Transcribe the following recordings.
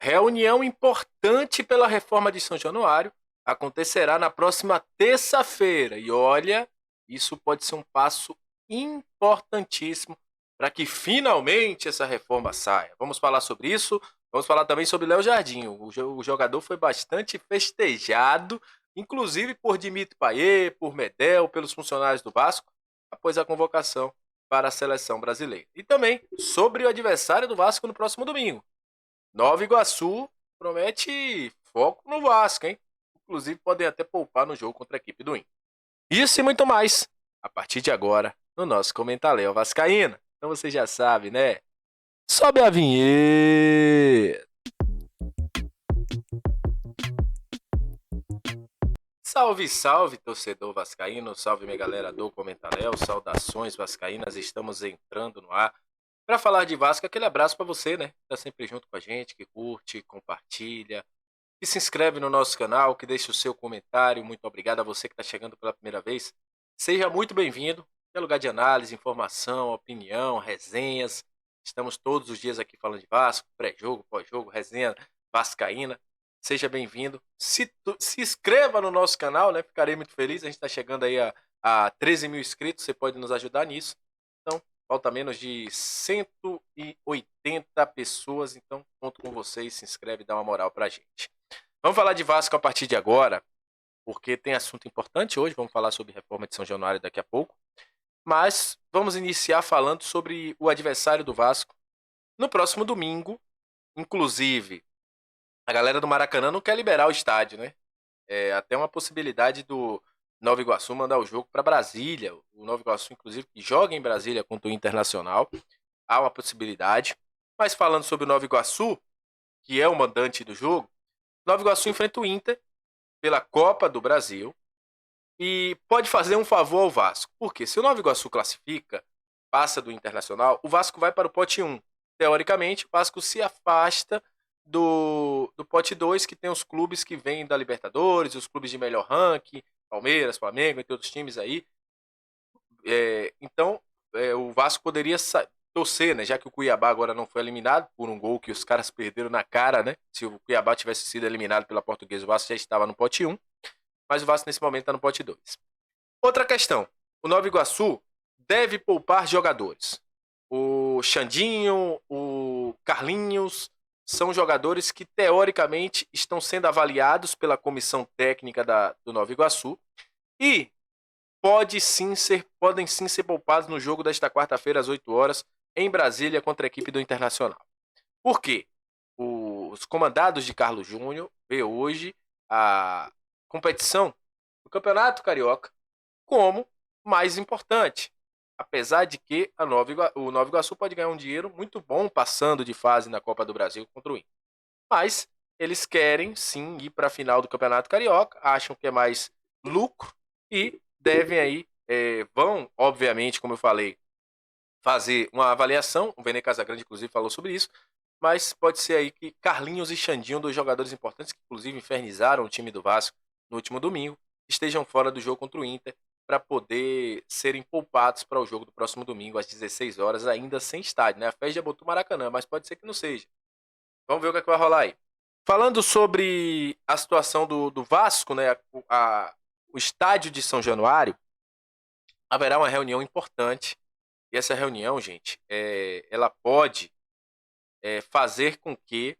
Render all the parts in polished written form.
Reunião importante pela reforma de São Januário acontecerá na próxima terça-feira. E olha, isso pode ser um passo importantíssimo para que finalmente essa reforma saia. Vamos falar sobre isso. Vamos falar também sobre Léo Jardim. O jogador foi bastante festejado, inclusive por Dimitri Payet, por Medel, pelos funcionários do Vasco, após a convocação para a seleção brasileira. E também sobre o adversário do Vasco no próximo domingo. Nova Iguaçu promete foco no Vasco, hein? Inclusive podem até poupar no jogo contra a equipe do Inter. Isso e muito mais, a partir de agora, no nosso Comentário Vascaína. Então você já sabe, né? Sobe a vinheta! Salve, salve, torcedor vascaíno, salve minha galera do Comentário, saudações vascaínas, estamos entrando no ar para falar de Vasco. Aquele abraço para você, né? Tá sempre junto com a gente, que curte, compartilha, que se inscreve no nosso canal, que deixa o seu comentário. Muito obrigado a você que está chegando pela primeira vez. Seja muito bem-vindo. É lugar de análise, informação, opinião, resenhas. Estamos todos os dias aqui falando de Vasco, pré-jogo, pós-jogo, resenha vascaína. Seja bem-vindo. Se inscreva no nosso canal, né? Ficarei muito feliz. A gente está chegando aí a 13 mil inscritos. Você pode nos ajudar nisso. Então, falta menos de 180 pessoas. Então, conto com vocês. Se inscreve e dá uma moral pra gente. Vamos falar de Vasco a partir de agora, porque tem assunto importante hoje. Vamos falar sobre reforma de São Januário daqui a pouco. Mas vamos iniciar falando sobre o adversário do Vasco no próximo domingo. Inclusive, a galera do Maracanã não quer liberar o estádio, né? É até uma possibilidade do Nova Iguaçu mandar o jogo para Brasília. O Nova Iguaçu, inclusive, que joga em Brasília contra o Internacional. Há uma possibilidade. Mas falando sobre o Nova Iguaçu, que é o mandante do jogo, o Nova Iguaçu enfrenta o Inter pela Copa do Brasil e pode fazer um favor ao Vasco. Porque se o Nova Iguaçu classifica, passa do Internacional, o Vasco vai para o pote 1. Teoricamente, o Vasco se afasta do pote 2, que tem os clubes que vêm da Libertadores, os clubes de melhor ranking, Palmeiras, Flamengo, entre outros times aí. Então, o Vasco poderia torcer, né? Já que o Cuiabá agora não foi eliminado por um gol que os caras perderam na cara, né? Se o Cuiabá tivesse sido eliminado pela Portuguesa, o Vasco já estava no pote 1, mas o Vasco nesse momento está no pote 2. Outra questão, o Nova Iguaçu deve poupar jogadores. O Xandinho, o Carlinhos, são jogadores que teoricamente estão sendo avaliados pela comissão técnica do Nova Iguaçu e podem sim ser poupados no jogo desta quarta-feira às 8 horas em Brasília contra a equipe do Internacional. Por quê? Os comandados de Carlos Júnior vê hoje a competição do Campeonato Carioca como mais importante. Apesar de que o Nova Iguaçu pode ganhar um dinheiro muito bom passando de fase na Copa do Brasil contra o Inter. Mas eles querem sim ir para a final do Campeonato Carioca, acham que é mais lucro e devem aí, vão, obviamente, como eu falei, fazer uma avaliação. O Vene Casagrande, inclusive, falou sobre isso. Mas pode ser aí que Carlinhos e Xandinho, dois jogadores importantes que, inclusive, infernizaram o time do Vasco no último domingo, estejam fora do jogo contra o Inter para poder serem poupados para o jogo do próximo domingo, às 16 horas, ainda sem estádio, né? A FES já botou o Maracanã, mas pode ser que não seja. Vamos ver o que, vai rolar aí. Falando sobre a situação do Vasco, né? O estádio de São Januário, haverá uma reunião importante. E essa reunião, gente, ela pode fazer com que,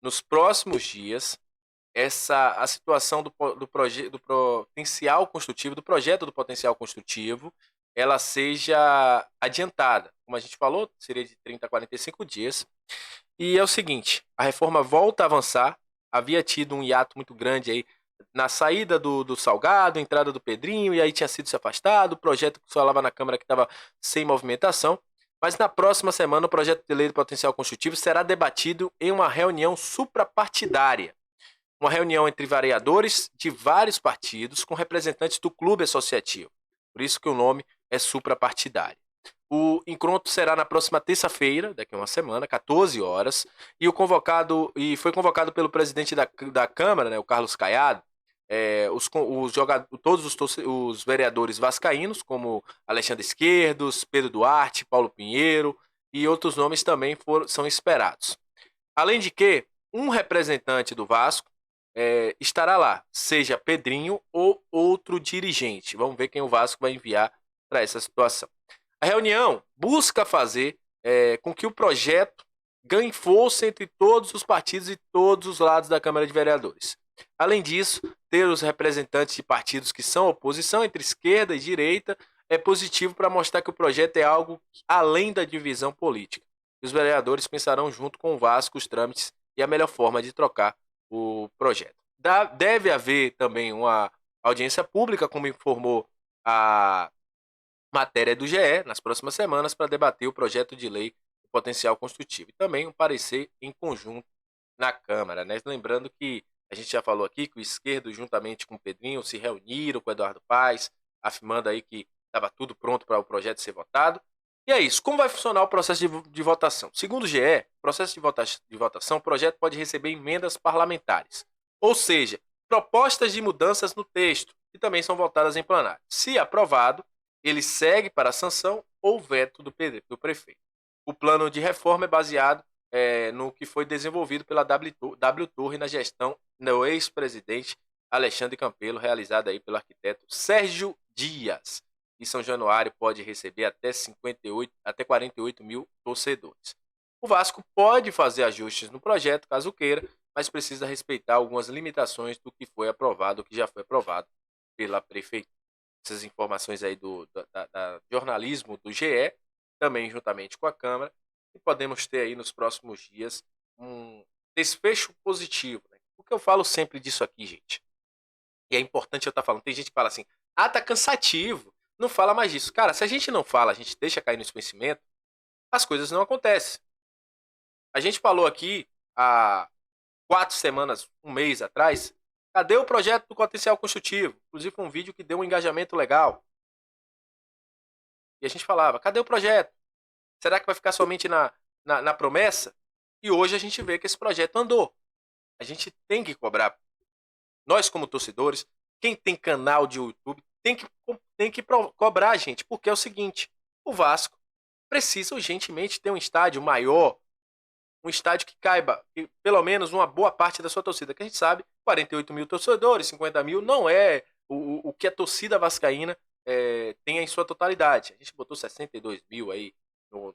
nos próximos dias, a situação do potencial construtivo, do projeto do potencial construtivo, ela seja adiantada. Como a gente falou, seria de 30 a 45 dias. E é o seguinte, a reforma volta a avançar. Havia tido um hiato muito grande aí na saída do Salgado, entrada do Pedrinho, e aí tinha sido se afastado. O projeto que falava na Câmara que estava sem movimentação. Mas na próxima semana, o projeto de lei do potencial construtivo será debatido em uma reunião suprapartidária. Uma reunião entre vereadores de vários partidos com representantes do clube associativo. Por isso que o nome é suprapartidário. O encontro será na próxima terça-feira, daqui a uma semana, 14 horas, e foi convocado pelo presidente da Câmara, né, o Carlos Caiado, todos os vereadores vascaínos, como Alexandre Esquerdos, Pedro Duarte, Paulo Pinheiro e outros nomes também são esperados. Além de que um representante do Vasco estará lá, seja Pedrinho ou outro dirigente. Vamos ver quem o Vasco vai enviar para essa situação. A reunião busca fazer com que o projeto ganhe força entre todos os partidos e todos os lados da Câmara de Vereadores. Além disso, ter os representantes de partidos que são oposição entre esquerda e direita é positivo para mostrar que o projeto é algo além da divisão política. E os vereadores pensarão junto com o Vasco os trâmites e a melhor forma de trocar o projeto. Deve haver também uma audiência pública, como informou a matéria do GE, nas próximas semanas, para debater o projeto de lei do potencial construtivo. E também um parecer em conjunto na Câmara, né? Lembrando que a gente já falou aqui que o esquerdo, juntamente com o Pedrinho, se reuniram com o Eduardo Paes, afirmando aí que estava tudo pronto para o projeto ser votado. E é isso. Como vai funcionar o processo de votação? Segundo o GE, processo de votação, o projeto pode receber emendas parlamentares, ou seja, propostas de mudanças no texto, que também são votadas em plenário. Se aprovado, ele segue para a sanção ou veto do prefeito. O plano de reforma é baseado no que foi desenvolvido pela W Torre na gestão do ex-presidente Alexandre Campelo, realizada aí pelo arquiteto Sérgio Dias. E São Januário pode receber até 48 mil torcedores. O Vasco pode fazer ajustes no projeto, caso queira, mas precisa respeitar algumas limitações do que foi aprovado, que já foi aprovado pela prefeitura. Essas informações aí da jornalismo do GE, também juntamente com a Câmara, e podemos ter aí nos próximos dias um desfecho positivo. Né? Porque eu falo sempre disso aqui, gente. E é importante eu estar falando. Tem gente que fala assim, tá cansativo, não fala mais disso. Cara, se a gente não fala, a gente deixa cair no esquecimento, as coisas não acontecem. A gente falou aqui há 4 semanas, um mês atrás, cadê o projeto do potencial construtivo? Inclusive foi um vídeo que deu um engajamento legal. E a gente falava, cadê o projeto? Será que vai ficar somente na promessa? E hoje a gente vê que esse projeto andou. A gente tem que cobrar. Nós, como torcedores, quem tem canal de YouTube, tem que cobrar a gente. Porque é o seguinte, o Vasco precisa urgentemente ter um estádio maior, um estádio que caiba pelo menos uma boa parte da sua torcida. Que a gente sabe, 48 mil torcedores, 50 mil, não é o que a torcida vascaína tem em sua totalidade. A gente botou 62 mil aí,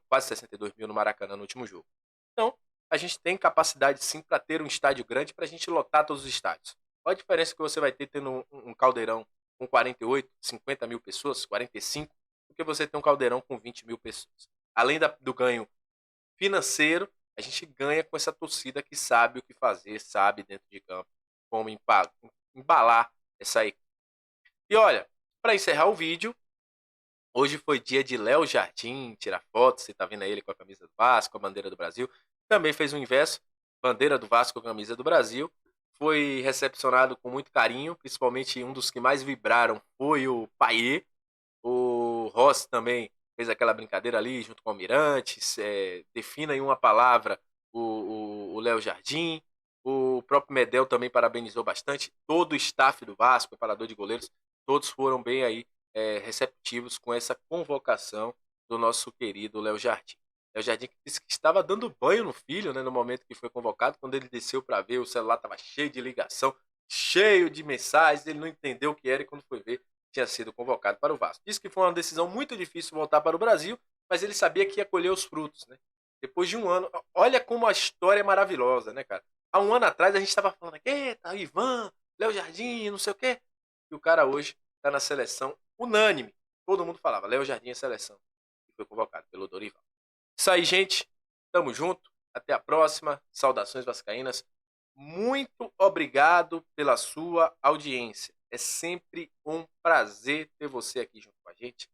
quase 62 mil no Maracanã no último jogo. Então, a gente tem capacidade sim para ter um estádio grande para a gente lotar todos os estádios. Qual a diferença que você vai ter tendo um caldeirão com 48, 50 mil pessoas, 45, do que você ter um caldeirão com 20 mil pessoas? Além do ganho financeiro, a gente ganha com essa torcida que sabe o que fazer, sabe dentro de campo como embalar essa equipe. E olha, para encerrar o vídeo, hoje foi dia de Léo Jardim tirar foto. Você tá vendo ele com a camisa do Vasco, a bandeira do Brasil. Também fez o inverso, bandeira do Vasco com a camisa do Brasil. Foi recepcionado com muito carinho, principalmente um dos que mais vibraram foi o Payet. O Rossi também fez aquela brincadeira ali junto com o Almirante, defina em uma palavra o Léo Jardim. O próprio Medel também parabenizou bastante. Todo o staff do Vasco, preparador de goleiros, todos foram bem aí receptivos com essa convocação do nosso querido Léo Jardim. Léo Jardim disse que estava dando banho no filho, né, no momento que foi convocado. Quando ele desceu para ver, o celular estava cheio de ligação, cheio de mensagens, ele não entendeu o que era e quando foi ver, tinha sido convocado para o Vasco. Disse que foi uma decisão muito difícil voltar para o Brasil, mas ele sabia que ia colher os frutos, né? Depois de um ano, olha como a história é maravilhosa, né, cara? Há um ano atrás a gente estava falando aqui, eita, Ivan, Léo Jardim, não sei o quê. E o cara hoje está na seleção unânime. Todo mundo falava, Léo Jardim é seleção. E foi convocado pelo Dorival. Isso aí, gente. Tamo junto. Até a próxima. Saudações vascaínas. Muito obrigado pela sua audiência. É sempre um prazer ter você aqui junto com a gente.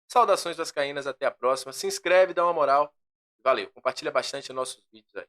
Saudações vascaínas. Até a próxima. Se inscreve, dá uma moral. Valeu. Compartilha bastante nossos vídeos aí.